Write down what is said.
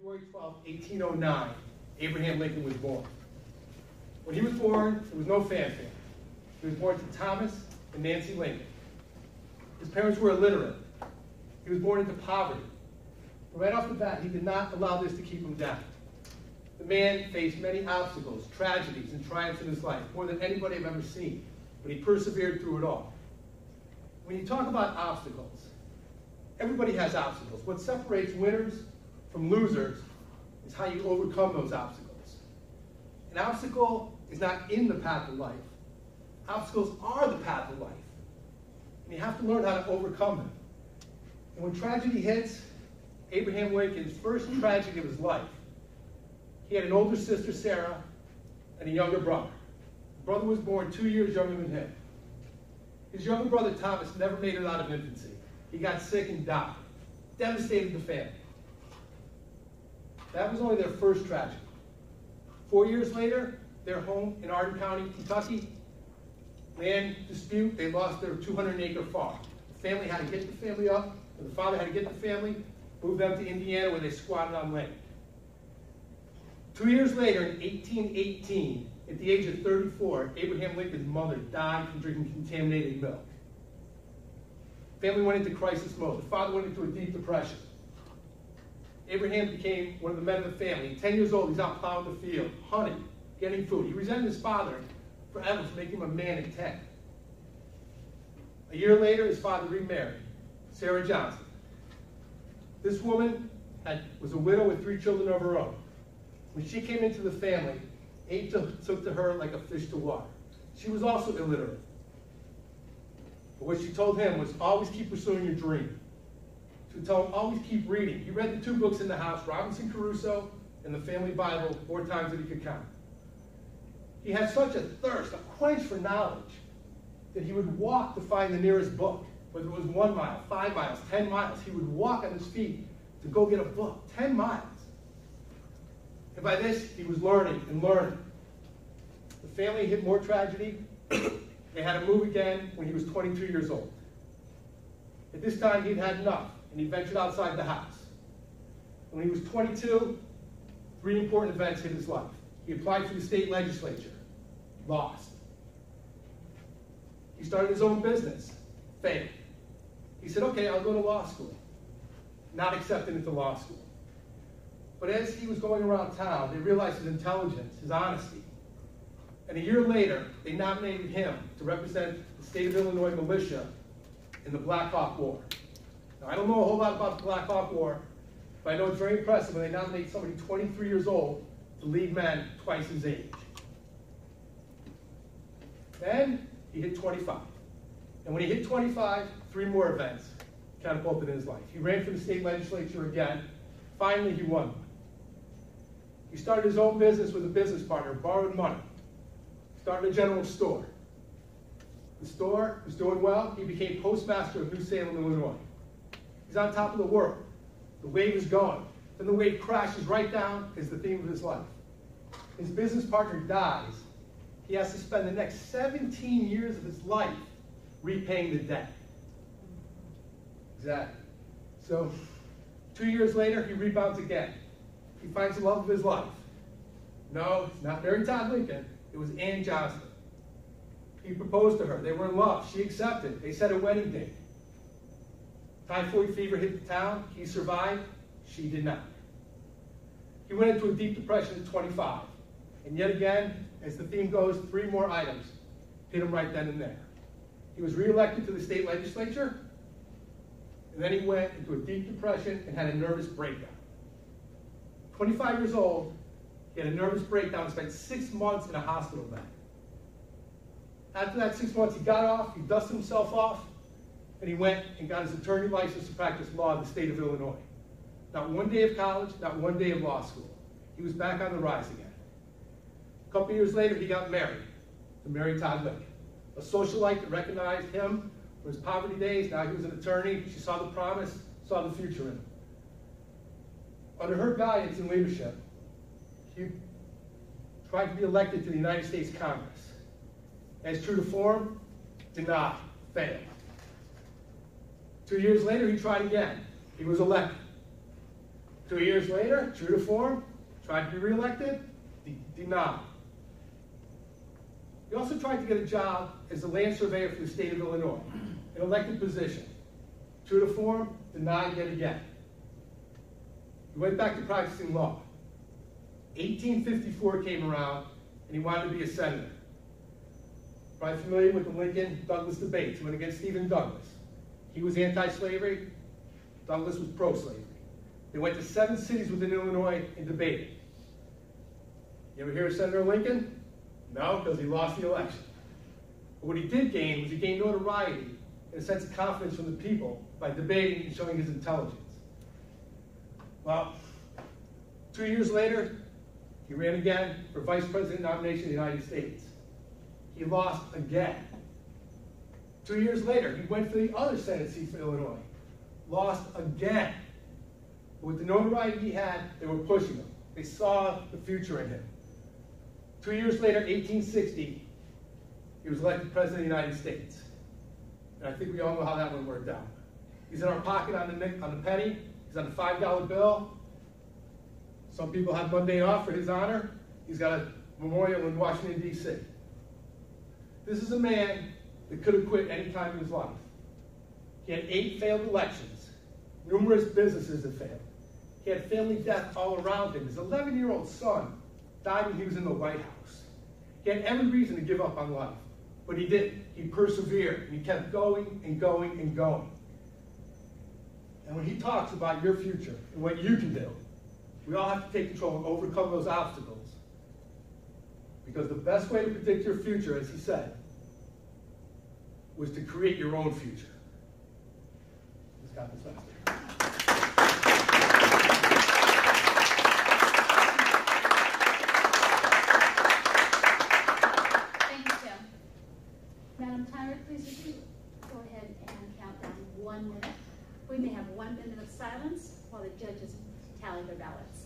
February 12, 1809, Abraham Lincoln was born. When he was born, there was no fanfare. He was born to Thomas and Nancy Lincoln. His parents were illiterate. He was born into poverty. But right off the bat, he did not allow this to keep him down. The man faced many obstacles, tragedies, and triumphs in his life, more than anybody I've ever seen. But he persevered through it all. When you talk about obstacles, everybody has obstacles. What separates winners from losers is how you overcome those obstacles. An obstacle is not in the path of life. Obstacles are the path of life. And you have to learn how to overcome them. And when tragedy hits, Abraham Lincoln's first tragedy of his life, he had an older sister, Sarah, and a younger brother. The brother was born 2 years younger than him. His younger brother, Thomas, never made it out of infancy. He got sick and died, devastated the family. That was only their first tragedy. 4 years later, their home in Arden County, Kentucky, land dispute, they lost their 200-acre farm. The family had to get the family up, or the father had to get the family, move them to Indiana where they squatted on land. 2 years later, in 1818, at the age of 34, Abraham Lincoln's mother died from drinking contaminated milk. Family went into crisis mode. The father went into a deep depression. Abraham became one of the men of the family. 10 years old, he's out plowing the field, hunting, getting food. He resented his father forever for making him a man at 10. A year later, his father remarried, Sarah Johnson. This woman was a widow with 3 children of her own. When she came into the family, Abe took to her like a fish to water. She was also illiterate. But what she told him was always keep pursuing your dream. She would tell him always keep reading. He read the 2 books in the house, Robinson Crusoe and the family Bible, 4 times that he could count. He had such a thirst, a quench for knowledge, that he would walk to find the nearest book. Whether it was 1 mile, 5 miles, 10 miles, he would walk on his feet to go get a book, 10 miles. And by this, he was learning and learning. The family hit more tragedy. They had to move again when he was 22 years old. At this time, he'd had enough, and he ventured outside the house. When he was 22, 3 important events hit his life. He applied for the state legislature, lost. He started his own business, failed. He said, okay, I'll go to law school. Not accepted into law school. But as he was going around town, they realized his intelligence, his honesty. And a year later, they nominated him to represent the state of Illinois militia in the Black Hawk War. Now, I don't know a whole lot about the Black Hawk War, but I know it's very impressive when they nominate somebody 23 years old to lead men twice his age. Then he hit 25. And when he hit 25, 3 more events catapulted in his life. He ran for the state legislature again. Finally, he won. He started his own business with a business partner, borrowed money. Started a general store. The store was doing well. He became postmaster of New Salem, Illinois. He's on top of the world. The wave is going. Then the wave crashes right down is the theme of his life. His business partner dies. He has to spend the next 17 years of his life repaying the debt. Exactly. So 2 years later, he rebounds again. He finds the love of his life. No, it's not Mary Todd Lincoln. It was Ann Johnston. He proposed to her. They were in love. She accepted. They set a wedding date. Typhoid fever hit the town. He survived. She did not. He went into a deep depression at 25. And yet again, as the theme goes, 3 more items hit him right then and there. He was reelected to the state legislature, and then he went into a deep depression and had a nervous breakdown. 25 years old, he had a nervous breakdown and spent 6 months in a hospital bed. After that 6 months, he got off, he dusted himself off, and he went and got his attorney license to practice law in the state of Illinois. Not 1 day of college, not 1 day of law school. He was back on the rise again. A couple years later, he got married to Mary Todd Lincoln, a socialite that recognized him for his poverty days. Now he was an attorney. She saw the promise, saw the future in him. Under her guidance and leadership, he tried to be elected to the United States Congress. As true to form, denied, failed. 2 years later, he tried again. He was elected. 2 years later, true to form, tried to be reelected, denied. He also tried to get a job as a land surveyor for the state of Illinois, an elected position. True to form, denied yet again. He went back to practicing law. 1854 came around, and he wanted to be a senator. Probably familiar with the Lincoln-Douglas debates. He went against Stephen Douglas. He was anti-slavery. Douglas was pro-slavery. They went to 7 cities within Illinois and debated. You ever hear of Senator Lincoln? No, because he lost the election. But what he did gain was he gained notoriety and a sense of confidence from the people by debating and showing his intelligence. Well, 2 years later, he ran again for vice president nomination of the United States. He lost again. 2 years later, he went for the other Senate seat for Illinois. Lost again. With the notoriety he had, they were pushing him. They saw the future in him. 2 years later, 1860, he was elected president of the United States. And I think we all know how that one worked out. He's in our pocket on the penny. He's on the $5 bill. Some people have Monday off for his honor. He's got a memorial in Washington, D.C. This is a man that could have quit any time in his life. He had 8 failed elections. Numerous businesses have failed. He had family death all around him. His 11-year-old son died when he was in the White House. He had every reason to give up on life, but he didn't. He persevered, and he kept going and going and going. And when he talks about your future and what you can do, we all have to take control and overcome those obstacles. Because the best way to predict your future, as he said, was to create your own future. Let's got this faster. Thank you, Tim. Madam Tyler, please would you go ahead and count down 1 minute. We may have 1 minute of silence while the judges tally their ballots.